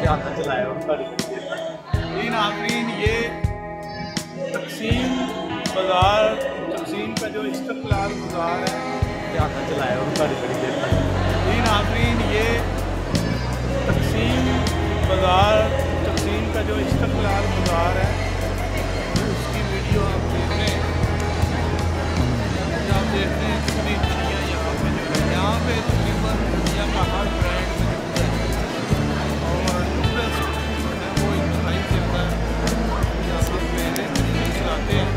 जी नाज़रीन, ये तकसीम बाज़ार, तकसीम का जो इस्तिक़लाल बाज़ार है, जी नाज़रीन, ये तकसीम बाज़ार, तकसीम का जो इस्तिक़लाल बाज़ार है, उसकी वीडियो आप देख रहे हैं। आप देखते हैं पूरी दुनिया यहाँ पे जो है, यहाँ पे तकरीबन दुनिया का हर ब्रांड मौजूद है और टूरिस्ट जो है वो इंतहाई ज़्यादा है। यहाँ पर पहले टूरिस्ट आते हैं।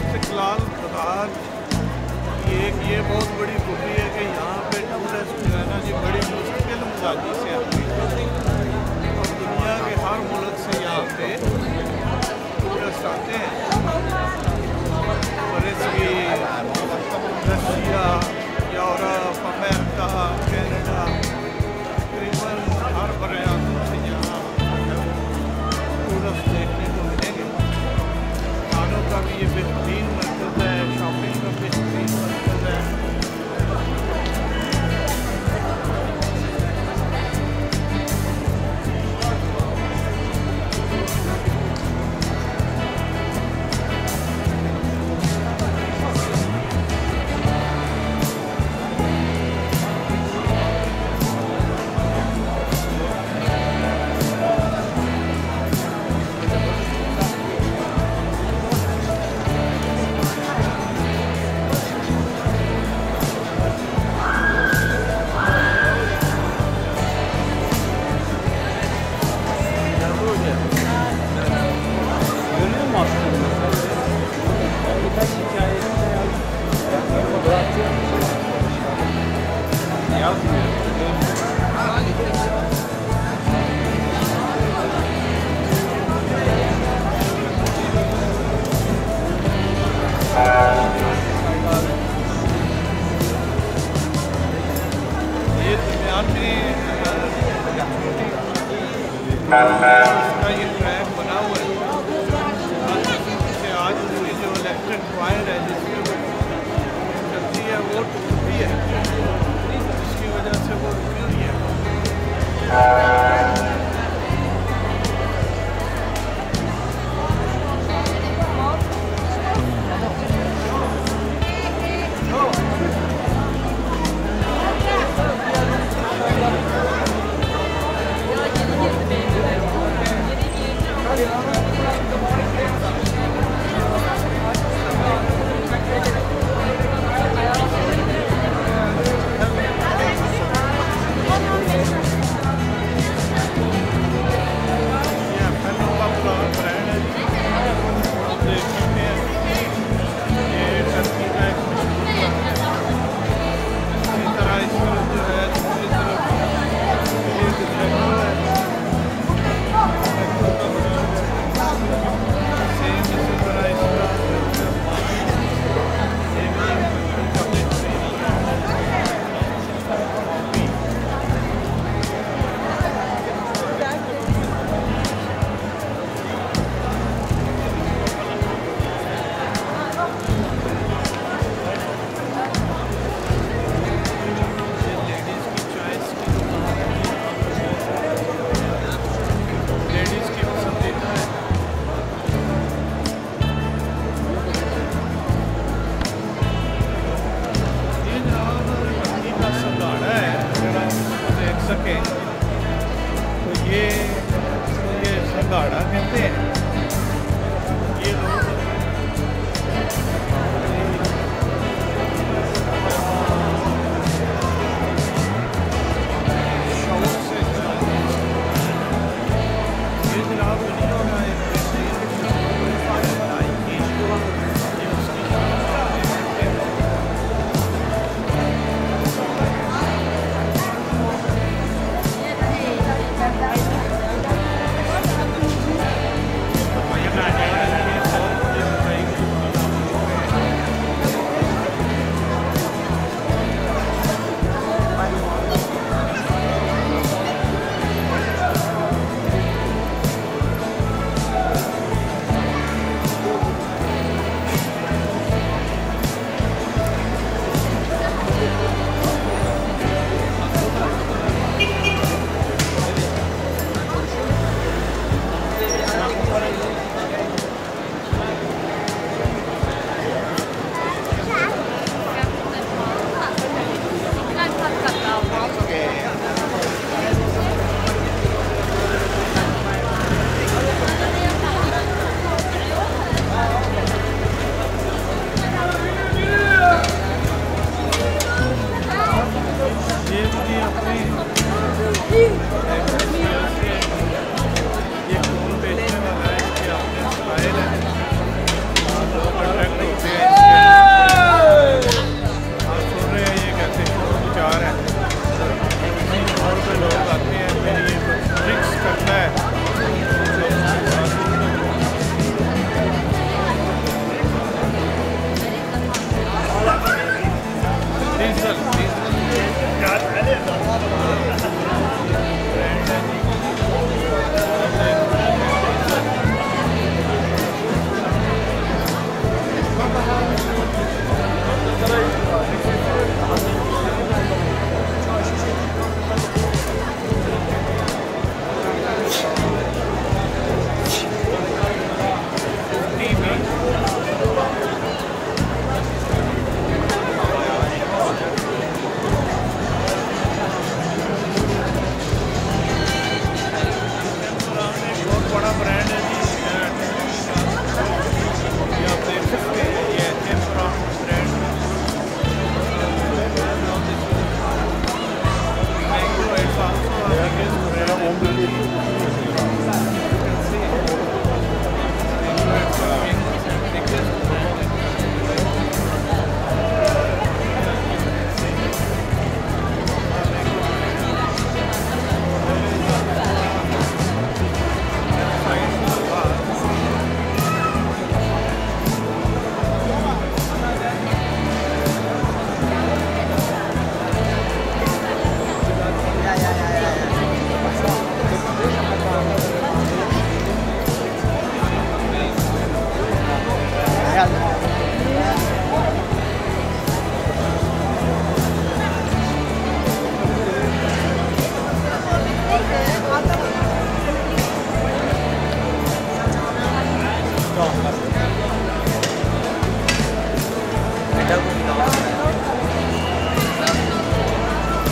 इस्तिक़लाल बाज़ार की एक ये बहुत बड़ी खूबी है कि यहाँ पे टूरिस्ट जो है ना जी बड़ी मुश्किल मिजाजी से आते हैं और दुनिया के हर मुल्क से यहाँ पे टूरिस्ट आते हैं। रशिया, यूरोप, अमेरिका, कनाडा, तकरीबन हर बड़े आदमी से यहाँ टूरिस्ट देखने को मिलेंगे। खानों का भी ये बेहतरीन मरकज़ है, शॉपिंग का बेहतरीन मरकज़ है। ये दरमियान में इसका ये ट्रैक बना हुआ है। आज उसकी जो इलेक्ट्रिक वायर है जिसकी चलती है वो टूटी है, जिसकी वजह से वो रुकी हुई है।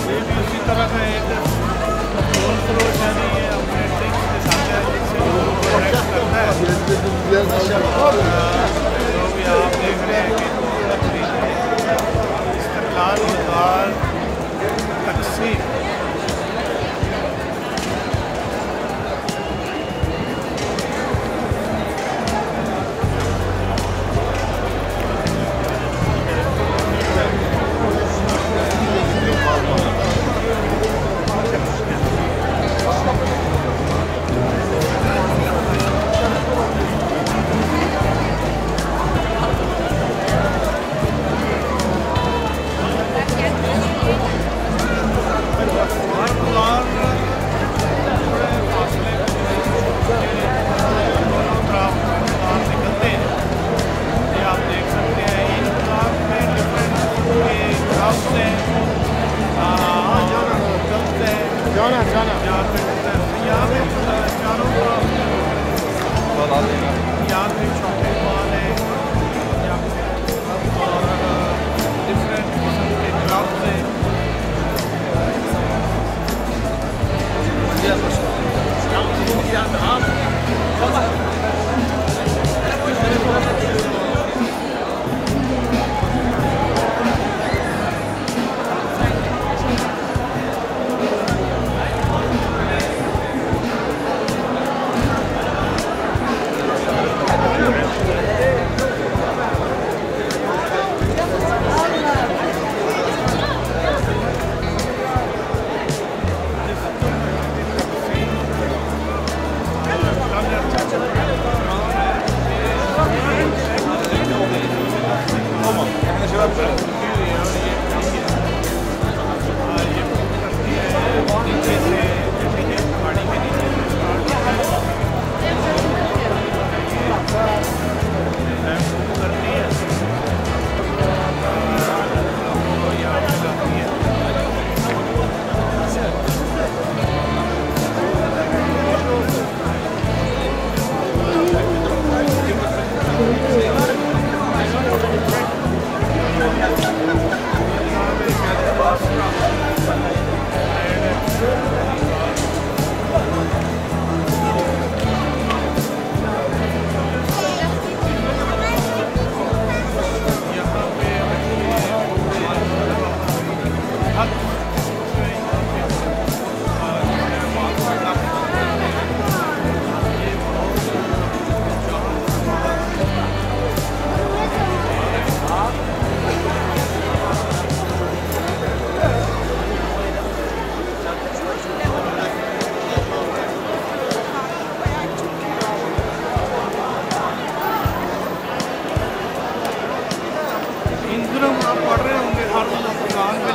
ये भी उसी तरह का एक रोल फ्लोर यानी ये अपने ड्रिंक्स के साथ है जिससे लोगों को अट्रैक्ट करता है। जो भी आप देख रहे हैं कि इस्तेक़लाल बाज़ार तक़सीम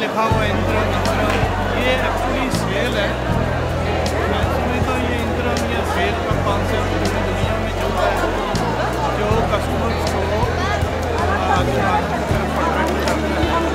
लिखा हुआ इंद्रम ये एक्चुअली सेल है। मैं समझता हूँ ये इंद्रम या सेल का कॉन्सेप्ट पूरी दुनिया में चलता है, जो कस्टमर्स को आगे की तरफ अट्रैक्ट करता है।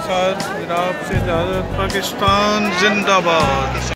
साथ जनाब से इजाज़त। पाकिस्तान जिंदाबाद।